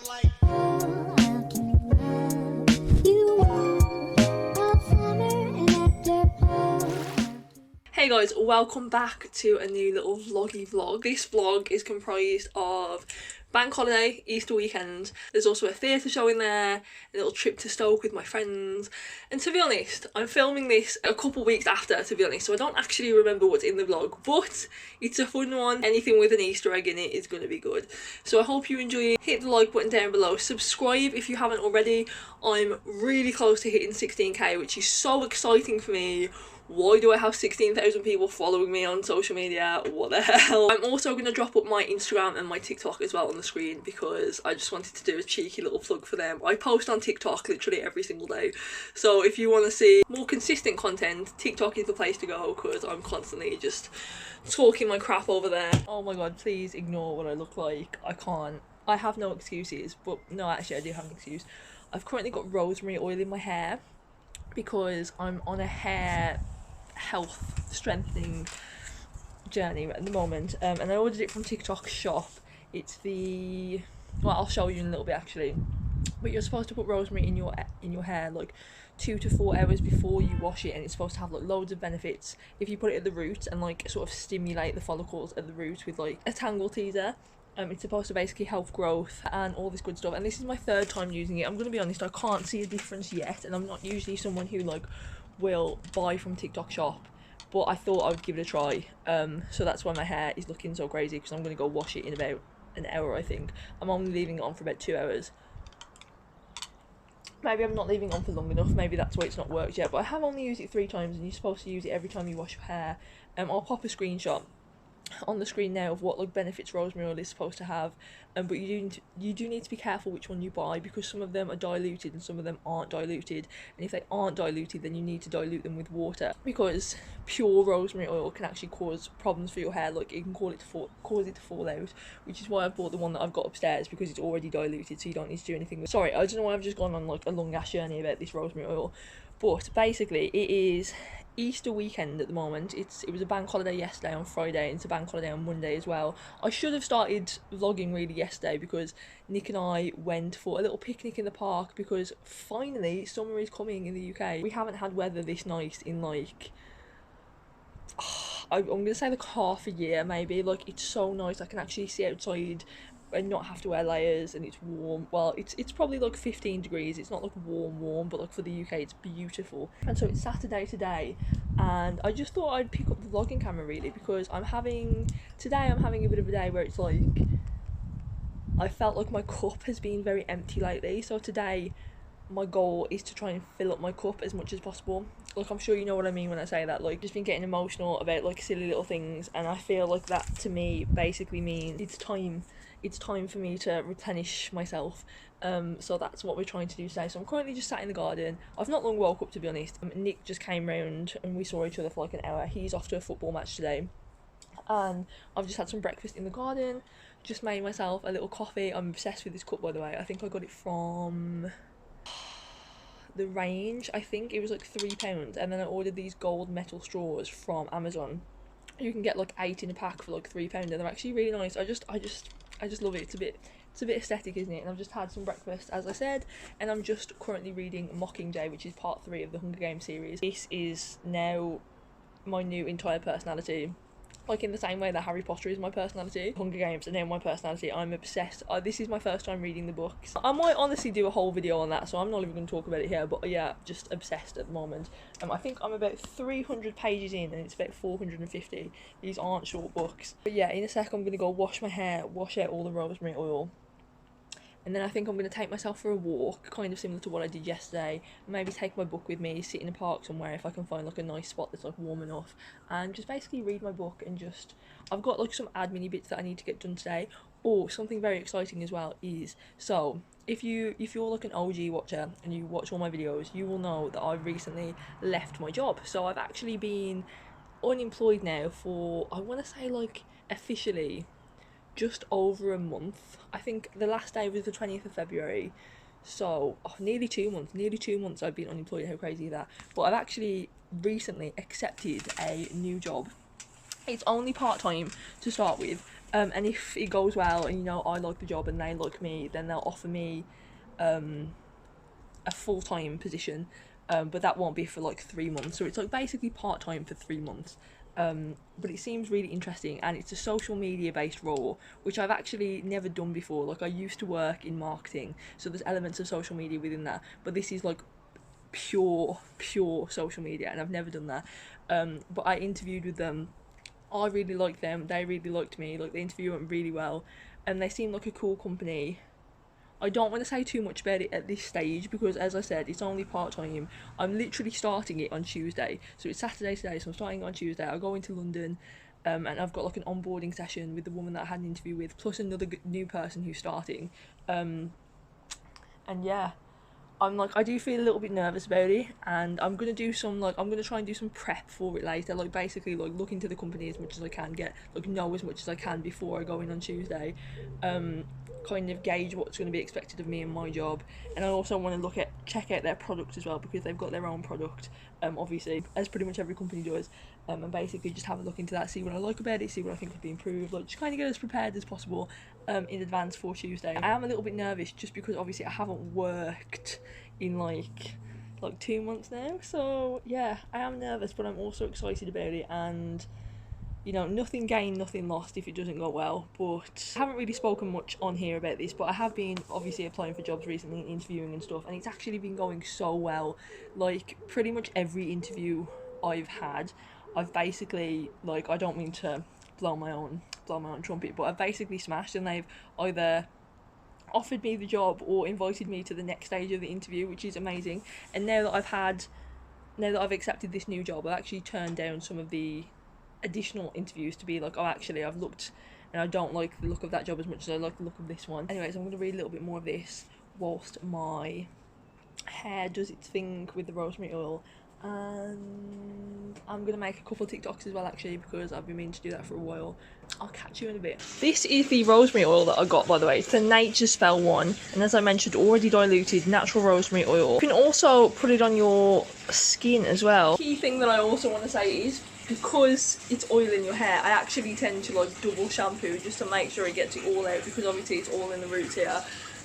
Hey guys, welcome back to a new little vloggy vlog. This vlog is comprised of bank holiday, Easter weekend. There's also a theatre show in there, a little trip to Stoke with my friends. And to be honest, I'm filming this a couple weeks after, to be honest, so I don't actually remember what's in the vlog, but it's a fun one. Anything with an Easter egg in it is going to be good. So I hope you enjoy it. Hit the like button down below. Subscribe if you haven't already. I'm really close to hitting 16k, which is so exciting for me. Why do I have 16,000 people following me on social media? What the hell? I'm also going to drop up my Instagram and my TikTok as well on the screen because I just wanted to do a cheeky little plug for them. I post on TikTok literally every single day. So if you want to see more consistent content, TikTok is the place to go because I'm constantly just talking my crap over there. Oh my god, please ignore what I look like. I have no excuses, but no, actually I do have an excuse. I've currently got rosemary oil in my hair because I'm on a hair health strengthening journey at the moment, and I ordered it from TikTok shop. It's the, well, I'll show you in a little bit actually, but you're supposed to put rosemary in your hair like 2 to 4 hours before you wash it, and it's supposed to have like loads of benefits if you put it at the root and like sort of stimulate the follicles at the root with like a tangle teaser. It's supposed to basically help growth and all this good stuff, and this is my third time using it. I'm gonna be honest, I can't see a difference yet, and I'm not usually someone who like will buy from TikTok shop, but I thought I would give it a try. So that's why my hair is looking so crazy, because I'm gonna go wash it in about an hour. I think I'm only leaving it on for about 2 hours. Maybe I'm not leaving it on for long enough, maybe that's why it's not worked yet, but I have only used it 3 times, and you're supposed to use it every time you wash your hair. I'll pop a screenshot on the screen now of what like benefits rosemary oil is supposed to have, but you do need to be careful which one you buy, because some of them are diluted and some of them aren't diluted, and if they aren't diluted then you need to dilute them with water, because pure rosemary oil can actually cause problems for your hair. Like it can cause it to fall out, which is why I bought the one that I've got upstairs, because it's already diluted, so you don't need to do anything with. Sorry, I don't know why I've just gone on like a long ass journey about this rosemary oil, but basically it is Easter weekend at the moment. It was a bank holiday yesterday on Friday, and it's a bank holiday on Monday as well. I should have started vlogging really yesterday, because Nick and I went for a little picnic in the park, because finally summer is coming in the UK. We haven't had weather this nice in like I'm gonna say like half a year maybe. Like it's so nice, I can actually see outside and not have to wear layers, and it's warm. Well, it's probably like 15 degrees, it's not like warm, but like for the UK it's beautiful. And so it's Saturday today, and I just thought I'd pick up the vlogging camera really, because I'm having a bit of a day where it's like I felt like my cup has been very empty lately. So today my goal is to try and fill up my cup as much as possible. Like I'm sure you know what I mean when I say that, like just been getting emotional about like silly little things, and I feel like that to me basically means it's time for me to replenish myself. So that's what we're trying to do today. So I'm currently just sat in the garden. I've not long woke up, to be honest. Nick just came round and we saw each other for like an hour. He's off to a football match today, and I've just had some breakfast in the garden, just made myself a little coffee. I'm obsessed with this cup, by the way. I think I got it from the Range. I think it was like £3, and then I ordered these gold metal straws from Amazon. You can get like 8 in a pack for like £3, and they're actually really nice. I just love it. It's a bit aesthetic, isn't it? And I've just had some breakfast, as I said, and I'm just currently reading Mockingjay, which is part 3 of the Hunger Games series. This is now my new entire personality. Like in the same way that Harry Potter is my personality, Hunger Games are now my personality. I'm obsessed. This is my first time reading the books. I might honestly do a whole video on that, so I'm not even going to talk about it here, but yeah, just obsessed at the moment. I think I'm about 300 pages in, and it's about 450. These aren't short books. But yeah, in a sec I'm going to go wash my hair, wash out all the rosemary oil, and then I think I'm going to take myself for a walk, kind of similar to what I did yesterday. Maybe take my book with me, sit in a park somewhere if I can find like a nice spot that's like warm enough, and just basically read my book. And just, I've got like some admin bits that I need to get done today. Or something very exciting as well is, so if you're like an OG watcher and you watch all my videos, you will know that I've recently left my job. So I've actually been unemployed now for, I want to say like officially just over a month. I think the last day was the 20th of February, so nearly 2 months I've been unemployed. How crazy is that? But I've actually recently accepted a new job. It's only part-time to start with, And if it goes well and, you know, I like the job and they like me, then they'll offer me a full-time position, but that won't be for like 3 months, so it's like basically part-time for 3 months. But it seems really interesting, and it's a social media based role, which I've actually never done before. Like, I used to work in marketing, so there's elements of social media within that, but this is like pure social media, and I've never done that. But I interviewed with them. I really liked them, they really liked me. Like, the interview went really well, and they seem like a cool company. I don't want to say too much about it at this stage because, as I said, it's only part-time. I'm literally starting it on Tuesday, so it's Saturday today, so I'm starting it on Tuesday. I'll go into London, and I've got like an onboarding session with the woman that I had an interview with, plus another new person who's starting. And yeah, I do feel a little bit nervous about it, and I'm gonna try and do some prep for it later. Like, basically, like, look into the company as much as I can, know as much as I can before I go in on Tuesday. Kind of gauge what's going to be expected of me and my job, and I also want to check out their product as well, because they've got their own product, obviously, as pretty much every company does. And basically just have a look into that, see what I like about it, see what I think could be improved, like, just kind of get as prepared as possible in advance for Tuesday. I am a little bit nervous just because obviously I haven't worked in like 2 months now, so yeah, I am nervous, but I'm also excited about it. And, you know, nothing gained, nothing lost if it doesn't go well. But I haven't really spoken much on here about this, but I have been obviously applying for jobs recently and interviewing and stuff, and it's actually been going so well. Like, pretty much every interview I've had, I've basically, like, I don't mean to blow my own trumpet, but I've basically smashed, and they've either offered me the job or invited me to the next stage of the interview, which is amazing. And now that I've accepted this new job, I've actually turned down some of the additional interviews to be like, oh, actually, I've looked and I don't like the look of that job as much as I like the look of this one. Anyways, I'm going to read a little bit more of this whilst my hair does its thing with the rosemary oil, and I'm going to make a couple of TikToks as well, actually, because I've been meaning to do that for a while. I'll catch you in a bit. This is the rosemary oil that I got, by the way. It's the Nature's Fell one, and as I mentioned, already diluted natural rosemary oil. You can also put it on your skin as well. Key thing that I also want to say is, because it's oil in your hair, I actually tend to like double shampoo just to make sure it gets it all out, because obviously it's all in the roots here.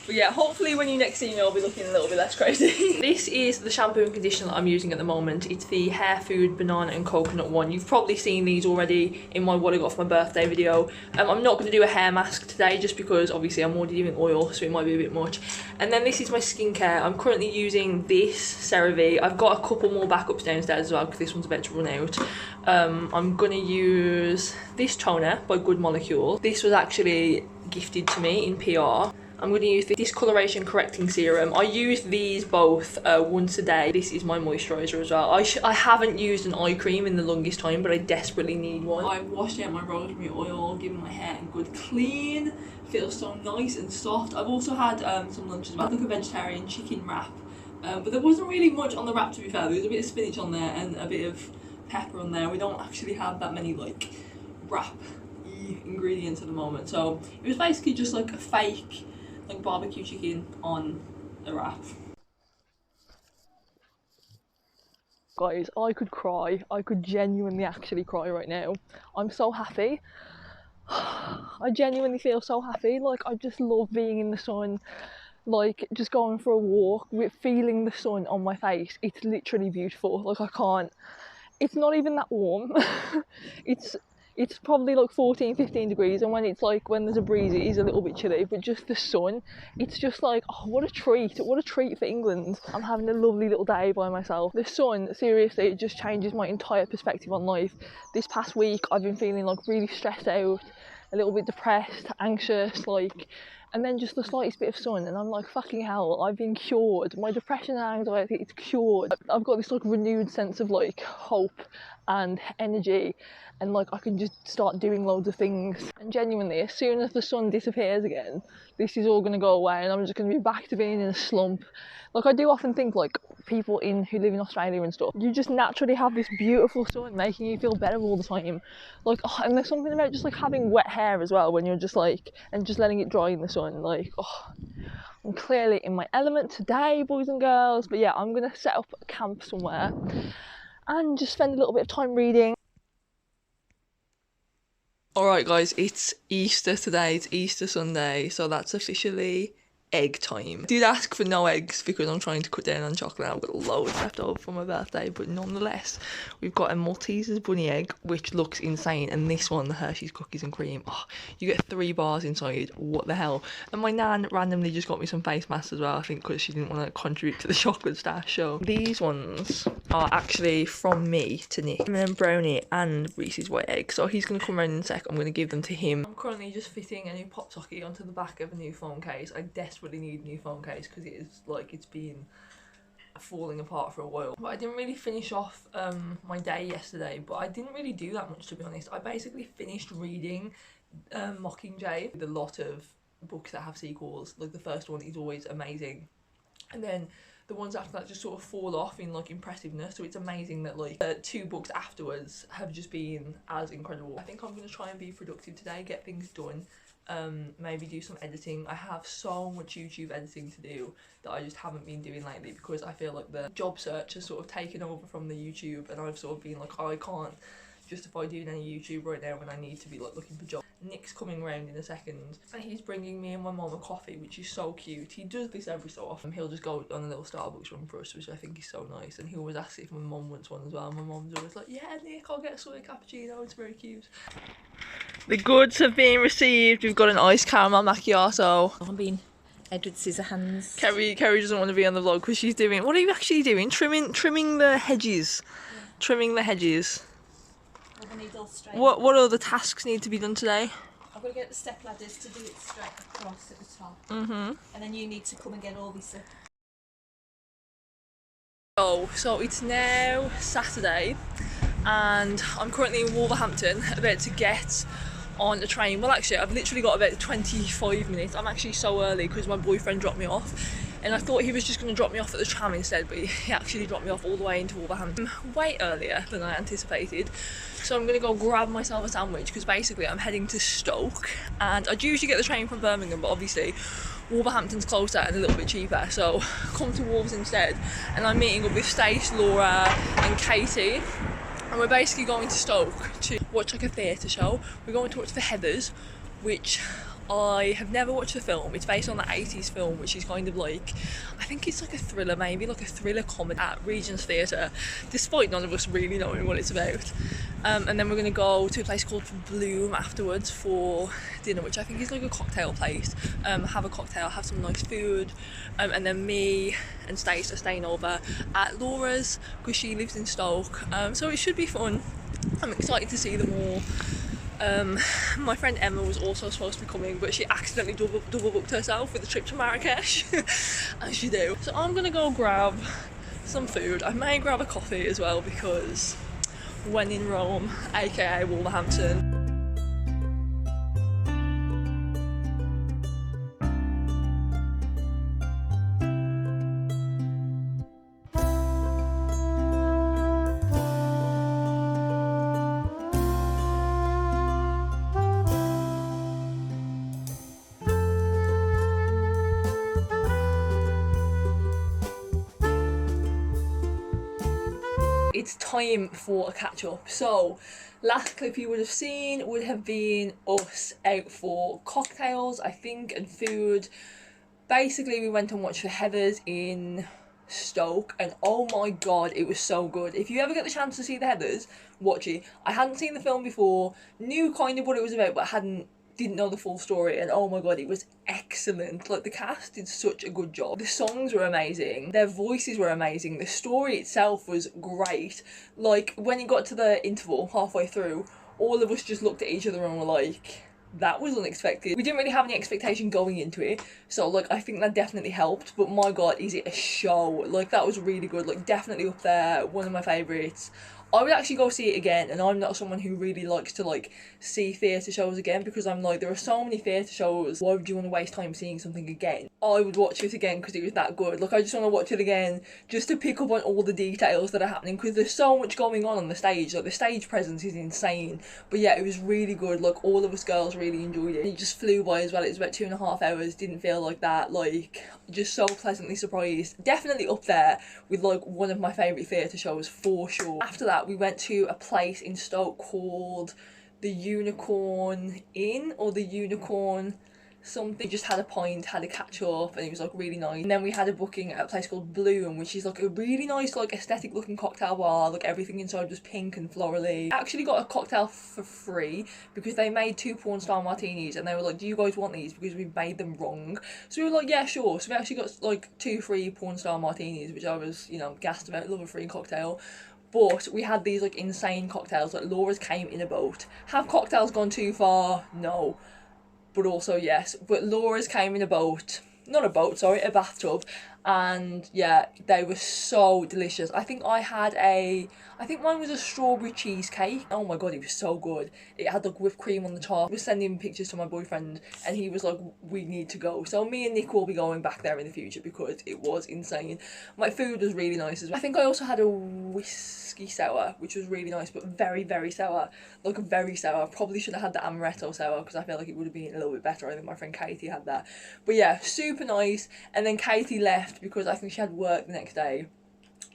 But yeah, hopefully when you next see me, I'll be looking a little bit less crazy. This is the shampoo and conditioner that I'm using at the moment. It's the Hair Food Banana and Coconut one. You've probably seen these already in my what I got for my birthday video. I'm not going to do a hair mask today just because obviously I'm already doing oil, so it might be a bit much. And then this is my skincare. I'm currently using this CeraVe. I've got a couple more backups downstairs as well because this one's about to run out. I'm going to use this toner by Good Molecule. This was actually gifted to me in PR. I'm going to use the discoloration correcting serum. I use these both once a day. This is my moisturiser as well. I haven't used an eye cream in the longest time, but I desperately need one. I've washed out my rosemary oil, given my hair a good clean. Feels so nice and soft. I've also had some lunch as well, like a vegetarian chicken wrap. But there wasn't really much on the wrap, to be fair. There was a bit of spinach on there and a bit of pepper on there. We don't actually have that many like wrap ingredients at the moment. So it was basically just like a fake like barbecue chicken on a wrap. Guys, I could cry. I could genuinely actually cry right now. I'm so happy. I genuinely feel so happy. Like, I just love being in the sun, like just going for a walk with feeling the sun on my face. It's literally beautiful. Like, I can't, it's not even that warm. It's probably like 14-15 degrees, and when there's a breeze, it is a little bit chilly, but just the sun, it's just like, oh, what a treat for England. I'm having a lovely little day by myself. The sun, seriously, it just changes my entire perspective on life. This past week I've been feeling like really stressed out, a little bit depressed, anxious, like, and then just the slightest bit of sun and I'm like, fucking hell, I've been cured. My depression and anxiety, it's cured. I've got this like renewed sense of like hope and energy, and like I can just start doing loads of things. And genuinely, as soon as the sun disappears again, this is all going to go away and I'm just going to be back to being in a slump. Like, I do often think, like, people who live in Australia and stuff, you just naturally have this beautiful sun making you feel better all the time. Like, oh, and there's something about just like having wet hair as well when you're just like, and just letting it dry in the sun. Like, oh, I'm clearly in my element today, boys and girls. But yeah, I'm going to set up a camp somewhere and just spend a little bit of time reading. Alright guys, it's Easter today, it's Easter Sunday, so that's officially egg time. I did ask for no eggs because I'm trying to cut down on chocolate. I've got loads left over for my birthday, but nonetheless, we've got a Malteser's bunny egg, which looks insane, and this one, the Hershey's cookies and cream. Oh, you get 3 bars inside, what the hell? And my nan randomly just got me some face masks as well, I think because she didn't want to contribute to the chocolate stash. So these ones are actually from me to Nick. And then brownie and Reese's white egg. So he's going to come around in a sec. I'm going to give them to him. I'm currently just fitting a new pop socket onto the back of a new phone case. I desperately need a new phone case because it is like it's been falling apart for a while. But I didn't really finish off my day yesterday, but I didn't really do that much, to be honest. I basically finished reading Mockingjay with a lot of books that have sequels. Like the first one is always amazing, and then the ones after that just sort of fall off in like impressiveness, so it's amazing that like 2 books afterwards have just been as incredible. I think I'm going to try and be productive today, get things done, maybe do some editing. I have so much YouTube editing to do that I just haven't been doing lately because I feel like the job search has sort of taken over from the YouTube, and I've sort of been like, oh, I can't justify doing any YouTube right now when I need to be like looking for jobs. Nick's coming round in a second and he's bringing me and my mum a coffee, which is so cute. He does this every so often. He'll just go on a little Starbucks run for us, which I think is so nice, and he always asks if my mum wants one as well. My mum's always like, yeah Nick, I'll get a soy cappuccino, it's very cute. The goods have been received. We've got an iced caramel macchiato. I'm being Edward Scissorhands. Kerry doesn't want to be on the vlog because she's doing, what are you actually doing? Trimming the hedges. Yeah. Trimming the hedges. What other tasks need to be done today? I've got to get the step ladders to do it straight across at the top. And then you need to come and get all this stuff. So it's now Saturday and I'm currently in Wolverhampton, about to get on a train. Well, actually I've literally got about 25 minutes. I'm actually so early because my boyfriend dropped me off, and I thought he was just going to drop me off at the tram instead, but he actually dropped me off all the way into Wolverhampton way earlier than I anticipated. So I'm going to go grab myself a sandwich because basically I'm heading to Stoke, and I'd usually get the train from Birmingham, but obviously Wolverhampton's closer and a little bit cheaper, so come to Wolves instead. And I'm meeting up with Stace, Laura and Katie, and we're basically going to Stoke to watch like a theatre show. We're going to watch The Heathers, which I have never watched the film. It's based on the 80s film, which is kind of like, I think it's like a thriller, maybe like a thriller comedy at Regent's Theatre, despite none of us really knowing what it's about. And then we're going to go to a place called Bloom afterwards for dinner, which I think is like a cocktail place. Have a cocktail, have some nice food, and then me and Stace are staying over at Laura's because she lives in Stoke. So it should be fun. I'm excited to see them all. My friend Emma was also supposed to be coming, but she accidentally double booked herself with a trip to Marrakesh, as you do. So I'm gonna go grab some food. I may grab a coffee as well because when in Rome, aka Wolverhampton. It's time for a catch up. So last clip you would have seen would have been us out for cocktails, I think, and food. Basically we went and watched The Heathers in Stoke, and oh my god, it was so good. If you ever get the chance to see The Heathers, watch it. I hadn't seen the film before, knew kind of what it was about, but didn't know the full story, and oh my god, it was excellent. Like, the cast did such a good job. The songs were amazing, their voices were amazing, the story itself was great. Like, when it got to the interval halfway through, all of us just looked at each other and were like, that was unexpected. We didn't really have any expectation going into it, so like I think that definitely helped. But my god, is it a show. Like, that was really good, like definitely up there, one of my favourites. I would actually go see it again, and I'm not someone who really likes to like see theatre shows again because I'm like, there are so many theatre shows, why would you want to waste time seeing something again? I would watch it again because it was that good. Like, I just want to watch it again just to pick up on all the details that are happening because there's so much going on the stage. Like, the stage presence is insane. But yeah, it was really good. Like, all of us girls really enjoyed it. It just flew by as well. It was about 2.5 hours, didn't feel like that. Like, just so pleasantly surprised. Definitely up there with like one of my favourite theatre shows for sure. After that, we went to a place in Stoke called the Unicorn Inn or the Unicorn something. We just had a pint, had a catch up, and it was like really nice. And then we had a booking at a place called Bloom, which is like a really nice, like aesthetic looking cocktail bar. Like everything inside was pink and florally. I actually got a cocktail for free because they made 2 porn star martinis, and they were like, do you guys want these, because we made them wrong? So we were like, yeah, sure. So we actually got like 2 free porn star martinis, which I was, you know, gassed about. Love a free cocktail. But we had these like insane cocktails. Like Laura's came in a boat. Have cocktails gone too far? No. But also yes. But Laura's came in a boat. Not a boat, sorry, a bathtub. And yeah, they were so delicious. I think mine was a strawberry cheesecake. Oh my god, it was so good. It had like whipped cream on the top. I was sending pictures to my boyfriend and he was like, we need to go. So me and Nick will be going back there in the future because it was insane. My food was really nice as well. I think I also had a whiskey sour, which was really nice, but very, very sour. Like very sour. Probably should have had the amaretto sour because I feel like it would have been a little bit better. I think my friend Katie had that. But yeah, super nice. And then Katie left because I think she had work the next day,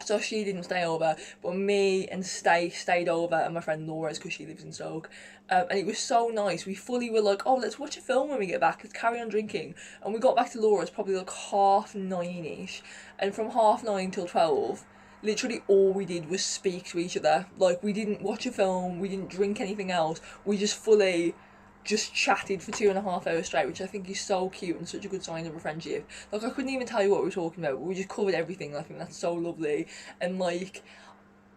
so she didn't stay over, but me and stayed over, and my friend Laura's, because she lives in Stoke. And it was so nice. We fully were like, oh, let's watch a film when we get back, let's carry on drinking. And we got back to Laura's probably like 9:30ish, and from 9:30 till 12, literally all we did was speak to each other. Like, we didn't watch a film, we didn't drink anything else, we just fully just chatted for 2.5 hours straight, which I think is so cute and such a good sign of a friendship. Like, I couldn't even tell you what we were talking about, but we just covered everything. I think that's so lovely. And like,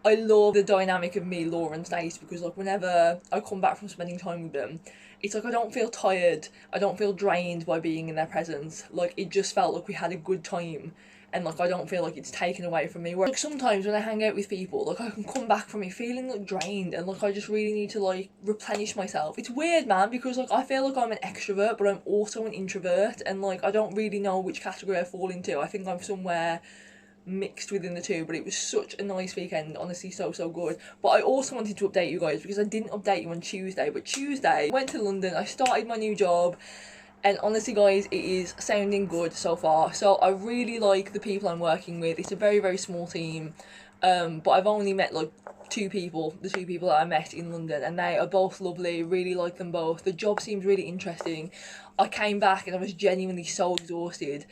I love the dynamic of me, Laura and Stacey, because like whenever I come back from spending time with them, it's like I don't feel tired, I don't feel drained by being in their presence. Like, it just felt like we had a good time, and like I don't feel like it's taken away from me. Where like sometimes when I hang out with people, like I can come back from it feeling like drained, and like I just really need to like replenish myself. It's weird, man, because like I feel like I'm an extrovert, but I'm also an introvert, and like I don't really know which category I fall into. I think I'm somewhere mixed within the two. But it was such a nice weekend, honestly, so good. But I also wanted to update you guys because I didn't update you on Tuesday. But Tuesday I went to London, I started my new job, and honestly guys, it is sounding good so far. So I really like the people I'm working with. It's a very, very small team, but I've only met like 2 people, the 2 people that I met in London, and they are both lovely. Really like them both. The job seems really interesting. I came back and I was genuinely so exhausted,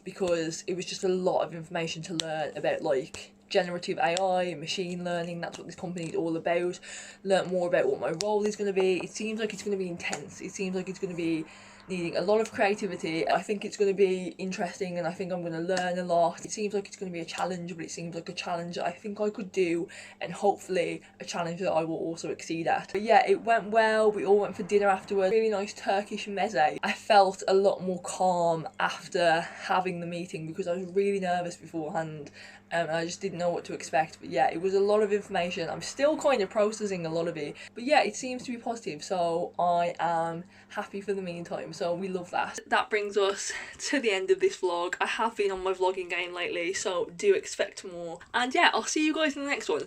because it was just a lot of information to learn about like generative AI, machine learning. That's what this company is all about. Learn more about what my role is going to be. It seems like it's going to be intense. It seems like it's going to be needing a lot of creativity. I think it's going to be interesting, and I think I'm going to learn a lot. It seems like it's going to be a challenge, but it seems like a challenge that I think I could do, and hopefully a challenge that I will also exceed at. But yeah, it went well. We all went for dinner afterwards. Really nice Turkish meze. I felt a lot more calm after having the meeting because I was really nervous beforehand. And I just didn't know what to expect. But yeah, it was a lot of information. I'm still kind of processing a lot of it. But yeah, it seems to be positive. So I am happy for the meantime. So we love that. That brings us to the end of this vlog. I have been on my vlogging game lately, so do expect more. And yeah, I'll see you guys in the next one.